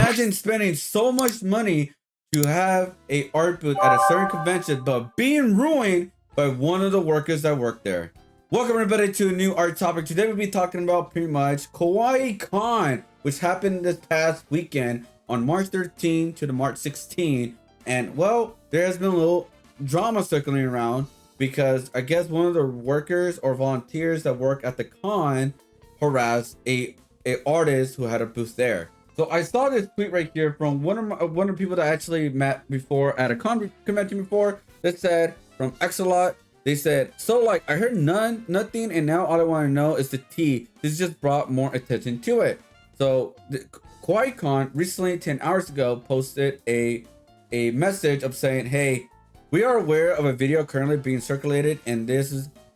imagine spending so much money to have a art booth at a certain convention, but being ruined by one of the workers that work there. Welcome everybody to a new art topic. Today we'll be talking about pretty much Kawaii Kon, which happened this past weekend on March 13 to the March 16. And well, there has been a little drama circling around because I guess one of the workers or volunteers that work at the con harassed a artist who had a booth there. So I saw this tweet right here from one of the people that I actually met before at a convention before that said from Exalot. They said, so like I heard nothing, and now all I want to know is the tea. This just brought more attention to it. So the Kawaii Kon recently 10 hours ago posted a message of saying, hey, we are aware of a video currently being circulated, and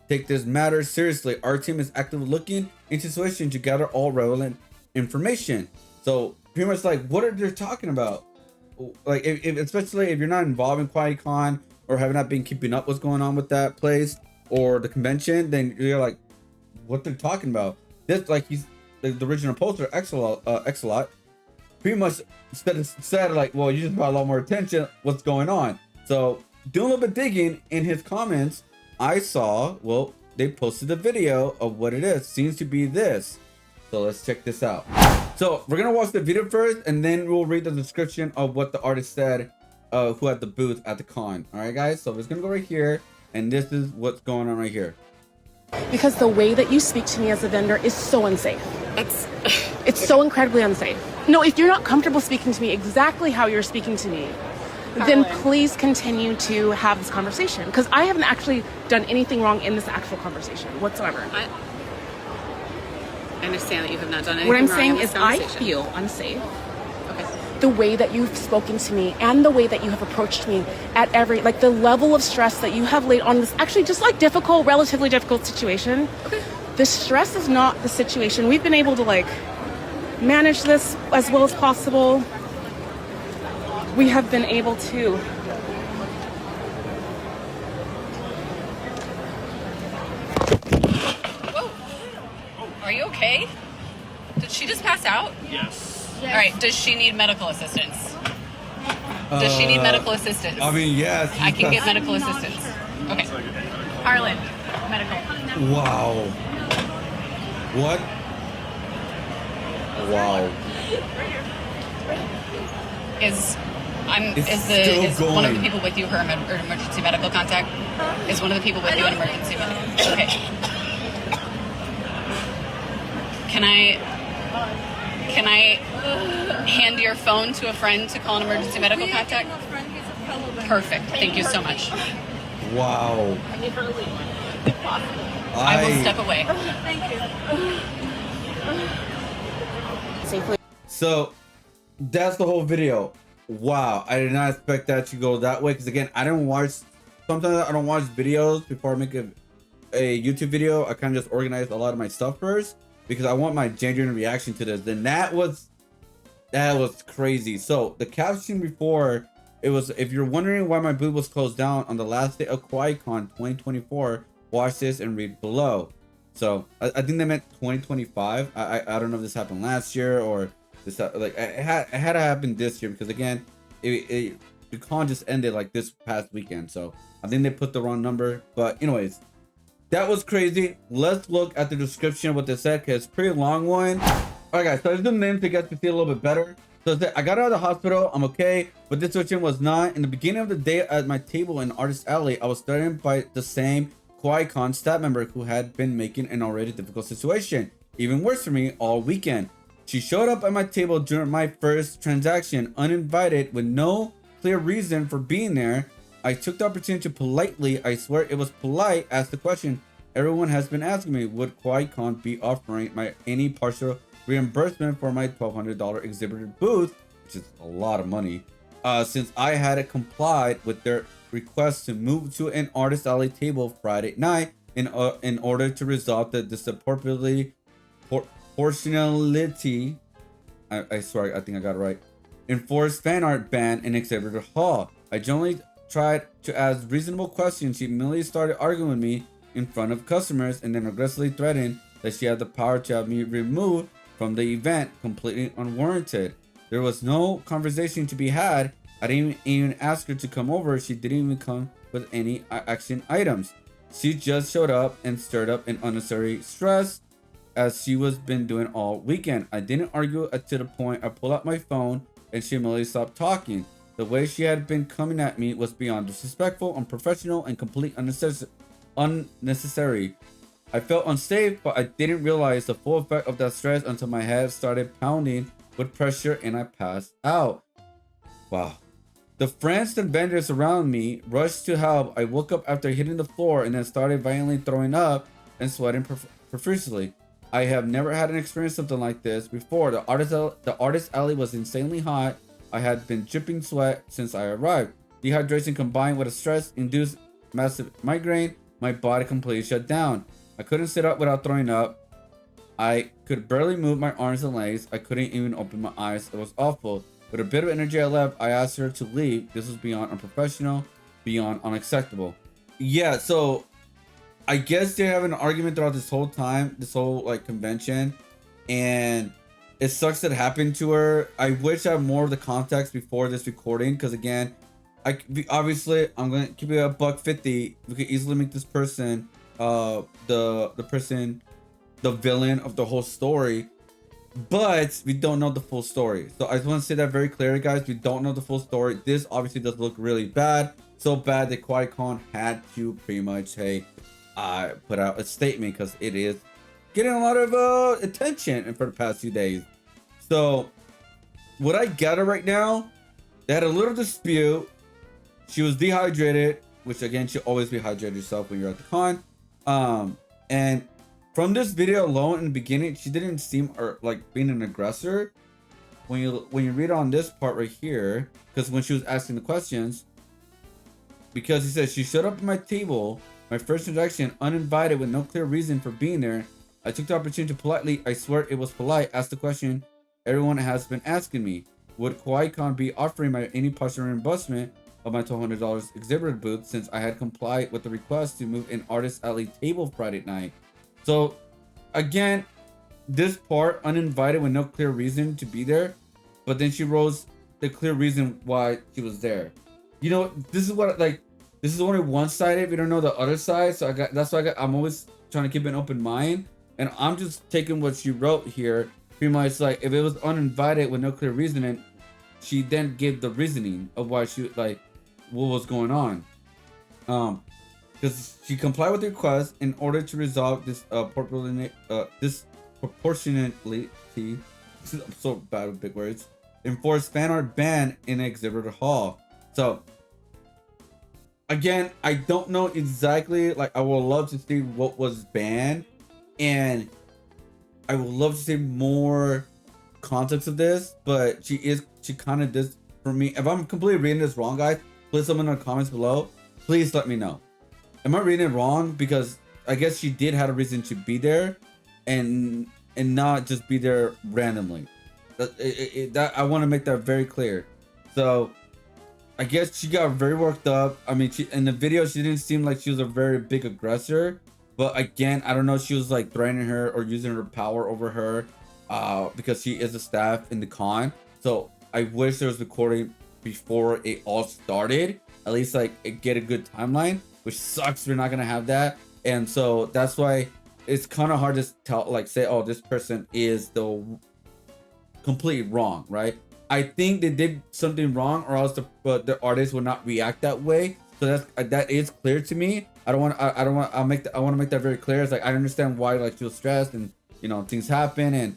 take this matter seriously. Our team is actively looking into situation to gather all relevant information. So pretty much like, what are they talking about? Like, especially if you're not involved in Kawaii Kon or have not been keeping up what's going on with that place or the convention, then you're like, what they're talking about? This, like, he's the original poster, Exalot, pretty much said like, well, you just brought a lot more attention. What's going on? So doing a little bit digging in his comments, I saw, well, they posted a video of what it is. Seems to be this. So let's check this out. So we're gonna watch the video first, and then we'll read the description of what the artist said, who had the booth at the con. All right, guys. So it's gonna go right here, and this is what's going on right here. Because the way that you speak to me as a vendor is so unsafe. It's so incredibly unsafe. No, if you're not comfortable speaking to me exactly how you're speaking to me, then please continue to have this conversation, because I haven't actually done anything wrong in this actual conversation whatsoever. I understand that you have not done anything wrong. What I'm wrong saying in this is I conversation. feel unsafe. Okay. The way that you've spoken to me and the way that you have approached me at every, like the level of stress that you have laid on this actually just like relatively difficult situation. Okay. The stress is not the situation. We've been able to like manage this as well as possible. We have been able to Are you okay? Did she just pass out? Yes. All right. Does she need medical assistance? Does she need medical assistance? I mean, yes. I can get medical assistance. Okay. Harlan, medical. Wow. What? Wow. Is still one of the going. people with you her emergency medical contact? Is one of the people with you an emergency medical? Okay. Can I hand your phone to a friend to call an emergency medical contact? Perfect. Thank you so much. Wow. I will step away. safely. So that's the whole video. Wow, I did not expect that to go that way, because again, sometimes I don't watch videos before I make a YouTube video. I kind of just organize a lot of my stuff first because I want my genuine reaction to this. Then that was crazy. So the caption before it was, if you're wondering why my booth was closed down on the last day of Kawaii Kon 2024, watch this and read below. So I think they meant 2025. I don't know if this happened last year or this, like it had to happen this year, because again, the con just ended like this past weekend. So I think they put the wrong number. But anyways, that was crazy. Let's look at the description of what they said, because it's a pretty long one. All right, guys. So I zoomed in to get to see a little bit better. So it said, I got out of the hospital. I'm okay, but this situation was not. In the beginning of the day at my table in Artist Alley, I was threatened by the same Kawaii Kon staff member who had been making an already difficult situation even worse for me all weekend. She showed up at my table during my first transaction, uninvited, with no clear reason for being there. I took the opportunity to politely, I swear it was polite, ask the question everyone has been asking me: would Kawaii Kon be offering any partial reimbursement for my $1,200 exhibitor booth, which is a lot of money, since I had complied with their request to move to an Artist Alley table Friday night in order to resolve the disproportionality. I swear, I think I got it right. Enforced fan art ban in exhibitor hall. I generally tried to ask reasonable questions. She immediately started arguing with me in front of customers and then aggressively threatened that she had the power to have me removed from the event completely unwarranted. There was no conversation to be had. I didn't even ask her to come over. She didn't even come with any action items. She just showed up and stirred up an unnecessary stress as she was been doing all weekend. I didn't argue to the point I pulled out my phone and she immediately stopped talking. The way she had been coming at me was beyond disrespectful, unprofessional, and completely unnecessary. I felt unsafe, but I didn't realize the full effect of that stress until my head started pounding with pressure and I passed out. Wow. The friends and vendors around me rushed to help. I woke up after hitting the floor and then started violently throwing up and sweating profusely. I have never had an experience something like this before. The artist alley was insanely hot. I had been dripping sweat since I arrived. Dehydration combined with a stress-induced massive migraine, my body completely shut down. I couldn't sit up without throwing up. I could barely move my arms and legs. I couldn't even open my eyes. It was awful. With a bit of energy I left, I asked her to leave. This was beyond unprofessional, beyond unacceptable. Yeah, so I guess they have an argument throughout this whole time, this whole like convention, and it sucks that it happened to her. I wish I had more of the context before this recording, because again, obviously I'm gonna keep it a $150. We could easily make this person, the villain of the whole story, but we don't know the full story. So I just want to say that very clearly, guys. We don't know the full story. This obviously does look really bad, so bad that Kawaii Kon had to pretty much, hey, put out a statement because it is getting a lot of attention for the past few days. So what I gather right now, they had a little dispute. She was dehydrated, which again, you always be hydrated yourself when you're at the con. And from this video alone in the beginning, she didn't seem like being an aggressor. When you read on this part right here, because when she was asking the questions, because he says she showed up at my table, my first introduction, uninvited with no clear reason for being there. I took the opportunity to politely, I swear it was polite, ask the question everyone has been asking me. Would Kawaii Kon be offering my any partial reimbursement of my $200 exhibitor booth since I had complied with the request to move an artist alley table Friday night? So again, this part, uninvited with no clear reason to be there, but then she wrote the clear reason why she was there. You know, this is what, like, this is only one-sided. We don't know the other side, so I'm always trying to keep an open mind, and I'm just taking what she wrote here. Pretty much like if it was uninvited with no clear reason, and she then gave the reasoning of why she, like, what was going on. Because she complied with the request in order to resolve this disproportionately. I'm so bad with big words. Enforce fan art ban in exhibitor hall. So again, I don't know exactly. Like, I would love to see what was banned, and I would love to see more context of this. But she kind of did for me. If I'm completely reading this wrong, guys, please someone in the comments below. Please let me know. Am I reading it wrong? Because I guess she did have a reason to be there, and not just be there randomly. That I want to make that very clear. So I guess she got very worked up. I mean, in the video, she didn't seem like she was a very big aggressor. But again, I don't know if she was like threatening her or using her power over her, because she is a staff in the con. So I wish there was recording before it all started. At least like get a good timeline. Which sucks, we're not gonna have that. And so that's why it's kind of hard to tell, like, say, oh, this person is the completely wrong, right? I think they did something wrong, or else the artist would not react that way. So that is clear to me. I want to make that very clear. It's like, I understand why, like, she was stressed, and you know, things happen, and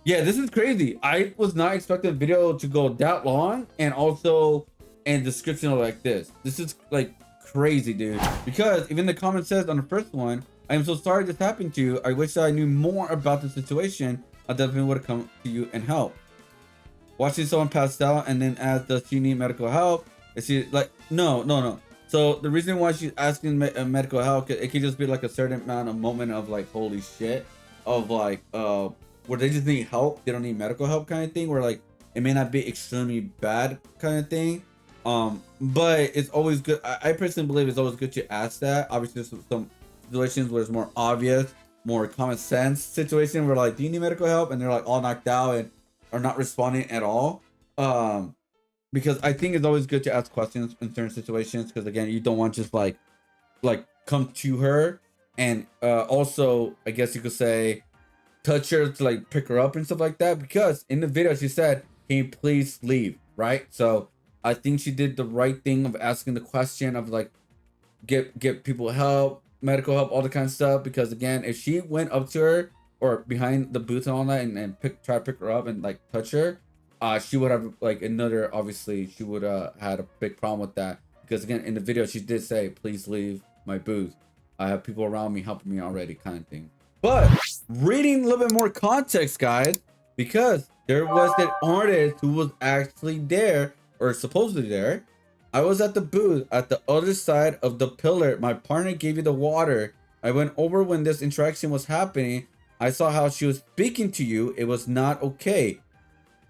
yeah, this is crazy. I was not expecting the video to go that long, and also and description of like this. This is like crazy, dude. Because even the comment says on the first one, I am so sorry this happened to you. I wish I knew more about the situation. I definitely would have come to you and help. Watching someone pass out and then ask, does she need medical help? Is she like, no. So the reason why she's asking medical help, it could just be like a certain amount of moment of like, holy shit, of like, where they just need help. They don't need medical help kind of thing, where like, it may not be extremely bad kind of thing. But it's always good. I personally believe it's always good to ask that. Obviously, there's some situations where it's more obvious, more common sense situation where like, do you need medical help? And they're like all knocked out and are not responding at all. Because I think it's always good to ask questions in certain situations, because again, you don't want just like come to her and also I guess you could say touch her to like pick her up and stuff like that, because in the video she said, can you please leave, right? So I think she did the right thing of asking the question of like get people help, medical help, all the kind of stuff, because again, if she went up to her or behind the booth and all that and try to pick her up and like touch her, she would have like another, obviously she would had a big problem with that, because again, in the video she did say, please leave my booth, I have people around me helping me already, kind of thing. But reading a little bit more context, guys, because there was that artist who was actually there, or supposedly there. I was at the booth at the other side of the pillar. My partner gave you the water. I went over when this interaction was happening. I saw how she was speaking to you. It was not okay.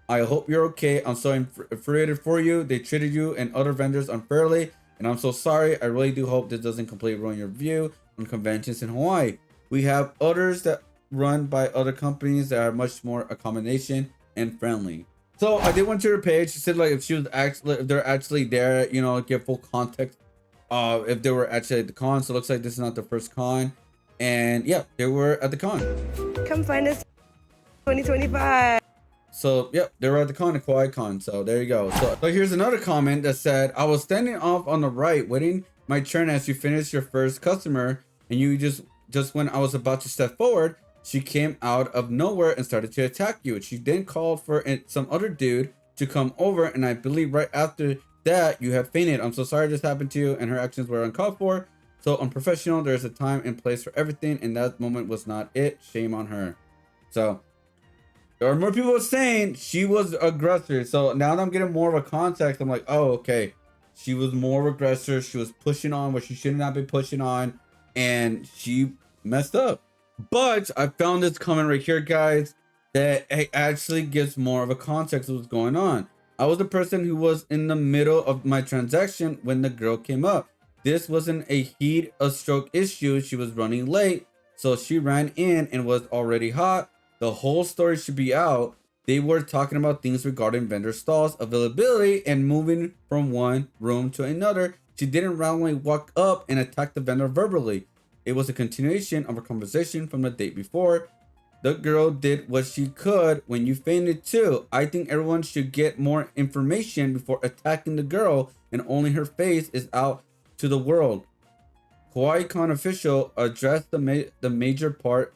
I hope you're okay. I'm so infuriated for you. They treated you and other vendors unfairly, and I'm so sorry. I really do hope this doesn't completely ruin your view on conventions in Hawaii. We have others that run by other companies that are much more accommodation and friendly. So I did went to her page. She said like if she was actually, if they're actually there, you know, give full context if they were actually at the con. So it looks like this is not the first con, and yeah, they were at the con. Come find us 2025. So yep, they were at the con, at Kawaii Kon. So there you go. So here's another comment that said, I was standing off on the right waiting my turn as you finished your first customer, and you just when I was about to step forward, she came out of nowhere and started to attack you. She then called for some other dude to come over, and I believe right after that you have fainted. I'm so sorry this happened to you, and her actions were uncalled for, so unprofessional. There's a time and place for everything, and that moment was not it. Shame on her. So there are more people saying she was aggressor. So now that I'm getting more of a context, I'm like, oh, okay, she was more aggressor. She was pushing on what she should not be pushing on, and she messed up. But I found this comment right here, guys, that it actually gives more of a context of what's going on. I was the person who was in the middle of my transaction when the girl came up. This wasn't a heat of stroke issue. She was running late, so she ran in and was already hot. The whole story should be out. They were talking about things regarding vendor stalls availability and moving from one room to another. She didn't randomly walk up and attack the vendor verbally. It was a continuation of a conversation from the date before. The girl did what she could when you fainted too. I think everyone should get more information before attacking the girl, and only her face is out to the world. Kawaii Kon official addressed the major part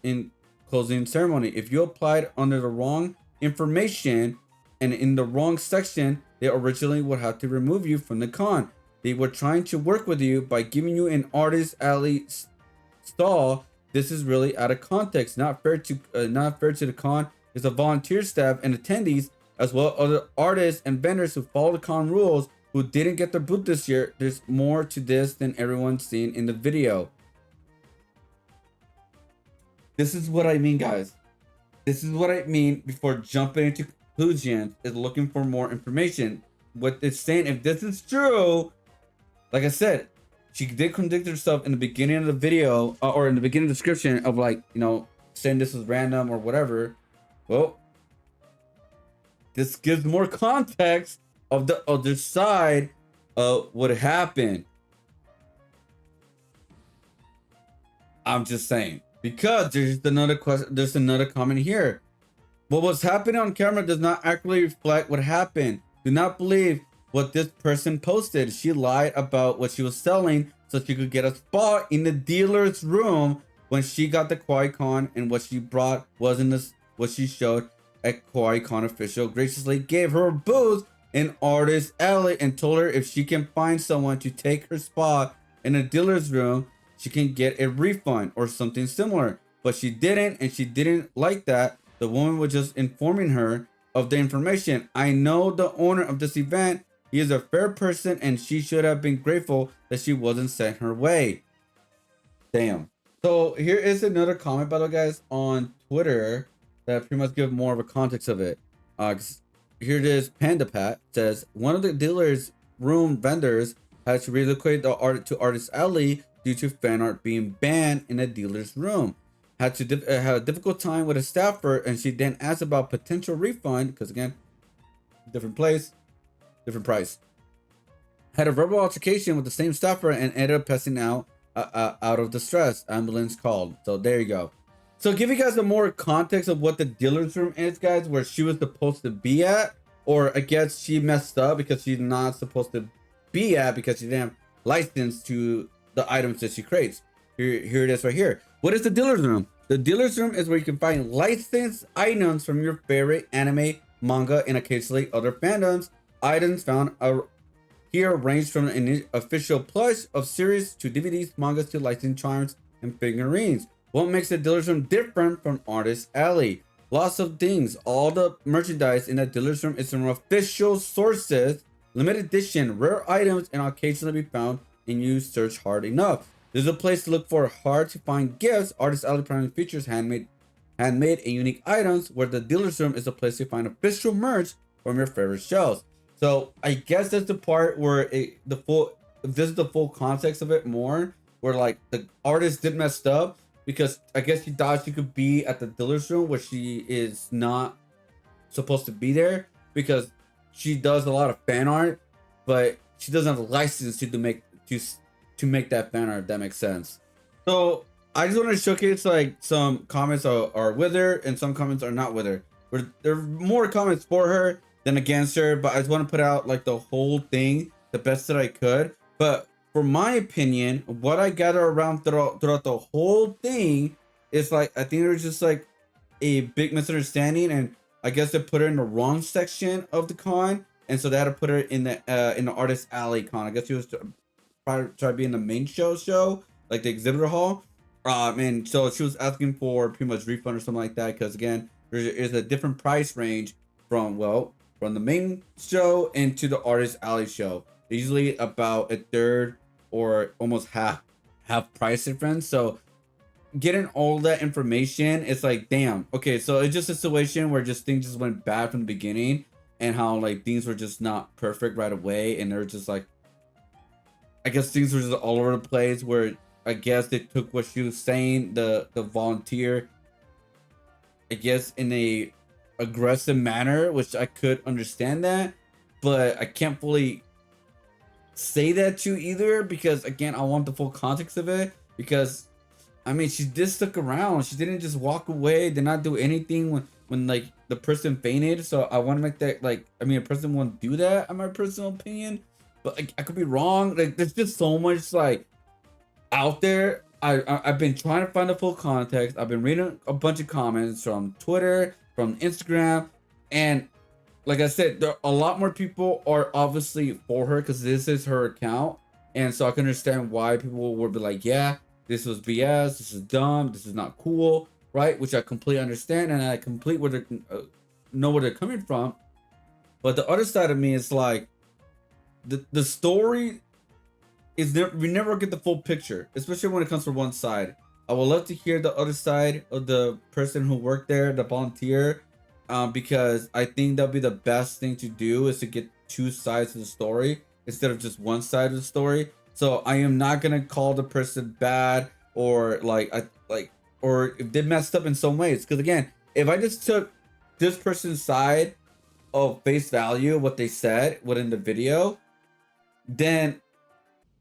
in closing ceremony. If you applied under the wrong information and in the wrong section, they originally would have to remove you from the con. They were trying to work with you by giving you an artist alley stall. This is really out of context, not fair to the con. It's a volunteer staff and attendees, as well as other artists and vendors who follow the con rules, who didn't get their booth this year. There's more to this than everyone's seen in the video. This is what I mean, guys. This is what I mean before jumping into conclusions, is looking for more information. What it's saying, if this is true, like I said, she did contradict herself in the beginning of the video, or in the beginning description of like, you know, saying this was random or whatever. Well, this gives more context of the other side of what happened. I'm just saying, because there's another question, there's another comment here. What was happening on camera does not accurately reflect what happened. Do not believe what this person posted. She lied about what she was selling so she could get a spot in the dealer's room when she got the Kawaii Kon, and what she brought wasn't this, what she showed. A Kawaii Kon official graciously gave her a booth in artist alley and told her if she can find someone to take her spot in a dealer's room, she can get a refund or something similar. But she didn't, and she didn't like that. The woman was just informing her of the information. I know the owner of this event. He is a fair person, and she should have been grateful that she wasn't sent her way. Damn. So here is another comment, by the way, guys, on Twitter that pretty much give more of a context of it. Here it is. Panda Pat says, one of the dealer's room vendors had to relocate the art to Artist Alley due to fan art being banned in a dealer's room. had a difficult time with a staffer, and she then asked about potential refund because again, different place, different price. Had a verbal altercation with the same staffer and ended up passing out of distress. Ambulance called. So there you go. So give you guys a more context of what the dealer's room is, guys, where she was supposed to be at, or I guess she messed up because she's not supposed to be at because she didn't have license to the items that she creates. Here it is right here. What is the dealer's room? The dealer's room is where you can find licensed items from your favorite anime, manga, and occasionally other fandoms. Items found here range from an official plush of series to DVDs, mangas to licensed charms and figurines. What makes the dealer's room different from Artist Alley? Lots of things. All the merchandise in the dealer's room is from official sources, limited edition, rare items, and occasionally be found and you search hard enough. This is a place to look for hard to find gifts. Artist Alley primarily features handmade and unique items, where the dealer's room is a place to find official merch from your favorite shelves. So I guess that's the part where this is the full context of it more, where like the artist did messed up because I guess she thought she could be at the dealer's room where she is not supposed to be there because she does a lot of fan art, but she doesn't have a license to make that fan art, if that makes sense. So I just want to showcase like some comments are with her and some comments are not with her. There are more comments for her than against her, but I just want to put out like the whole thing the best that I could. But for my opinion, what I gather around throughout the whole thing is like, I think there's just like a big misunderstanding, and I guess they put her in the wrong section of the con, and so they had to put her in the Artist Alley con. I guess she was try to be in the main show, like the exhibitor hall. And so she was asking for pretty much refund or something like that, because again, there is a different price range from the main show into the Artist Alley show. Usually about a third or almost half price difference. So getting all that information, it's like, damn, okay, so it's just a situation where just things just went bad from the beginning, and how like things were just not perfect right away, and they're just like, I guess things were just all over the place, where I guess they took what she was saying, the volunteer, I guess in a aggressive manner, which I could understand that, but I can't fully say that to either, because again, I want the full context of it, because I mean, she did stick around. She didn't just walk away, did not do anything when like the person fainted. So I want to make that, like, I mean, a person won't do that, in my personal opinion, but like, I could be wrong. Like, there's just so much like out there. I've been trying to find the full context. I've been reading a bunch of comments from Twitter, from Instagram, and like I said, there a lot more people are obviously for her because this is her account, and so I can understand why people would be like, yeah, this was BS, this is dumb, this is not cool, right? Which I completely understand, and I completely know where they're coming from. But the other side of me is like, the story is we never get the full picture, especially when it comes from one side. I would love to hear the other side of the person who worked there, the volunteer, because I think that'll be the best thing to do, is to get two sides of the story instead of just one side of the story. So I am not gonna call the person bad, or or if they messed up in some ways, because again, if I just took this person's side of face value, what they said within the video, then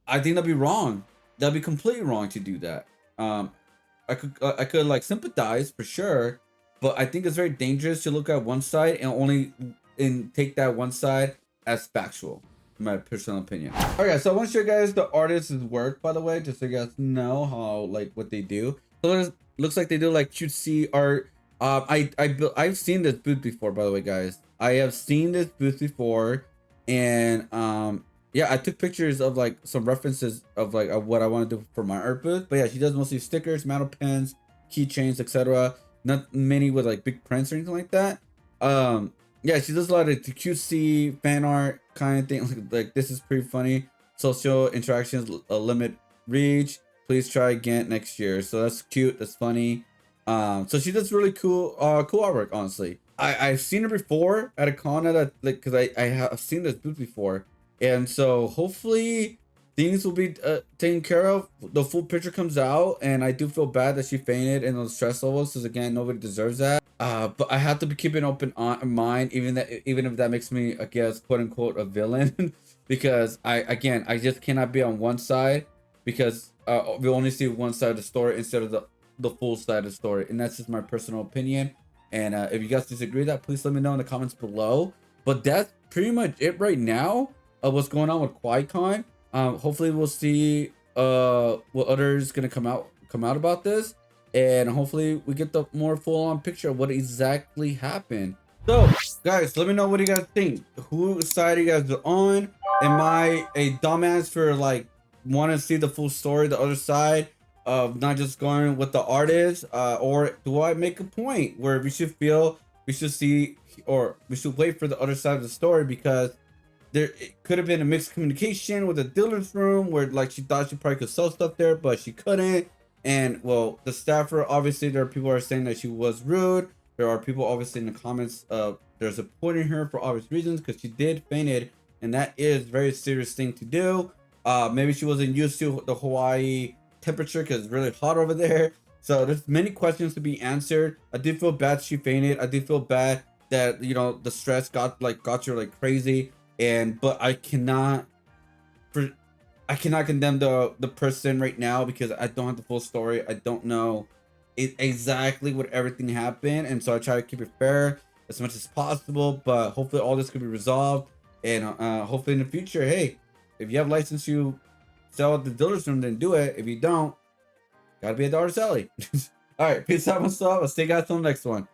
I think that'd be wrong. That'd be completely wrong to do that. I could like sympathize for sure, but I think it's very dangerous to look at one side and take that one side as factual, in my personal opinion. Okay, so I want to show you guys the artist's work, by the way, just so you guys know how, like, what they do. So it looks like they do like cutesy art. I've seen this booth before, by the way, guys. I have seen this booth before, and yeah, I took pictures of like some references of like what I want to do for my art booth. But yeah, she does mostly stickers, metal pens, keychains, etc. Not many with like big prints or anything like that. Yeah, she does a lot of cutesy fan art kind of thing. Like this is pretty funny. Social interactions, a limit reach. Please try again next year. So that's cute. That's funny. So she does really cool artwork. Honestly, I've seen her before at a con that, like, because I have seen this booth before. And so hopefully things will be taken care of. The full picture comes out, and I do feel bad that she fainted in those stress levels, because again, nobody deserves that. But I have to be keeping open mind, even if that makes me, I guess, quote unquote, a villain, because I just cannot be on one side, because we only see one side of the story instead of the full side of the story, and that's just my personal opinion. And if you guys disagree with that, please let me know in the comments below. But that's pretty much it right now of what's going on with Kawaii Kon. Hopefully we'll see what others gonna come out about this, and hopefully we get the more full-on picture of what exactly happened. So guys, let me know what you guys think. Whose side are you guys on? Am I a dumbass for like want to see the full story, the other side of not just going with the artist, or do I make a point where we should see, or we should wait for the other side of the story, because it could have been a mixed communication with the dealer's room where like she thought she probably could sell stuff there, but she couldn't. And well, the staffer, obviously there are people who are saying that she was rude. There are people obviously in the comments they're supporting her for obvious reasons, because she did fainted, and that is a very serious thing to do. Maybe she wasn't used to the Hawaii temperature because it's really hot over there. So there's many questions to be answered. I do feel bad she fainted. I do feel bad that, you know, the stress got you like crazy. But I cannot condemn the person right now, because I don't have the full story. I don't know exactly what everything happened, and so I try to keep it fair as much as possible. But hopefully all this could be resolved, and hopefully in the future, hey, if you have license to sell at the dealer's room, then do it. If you don't, gotta be a dollar Sally. All right, peace out, myself. I'll see you guys till the next one.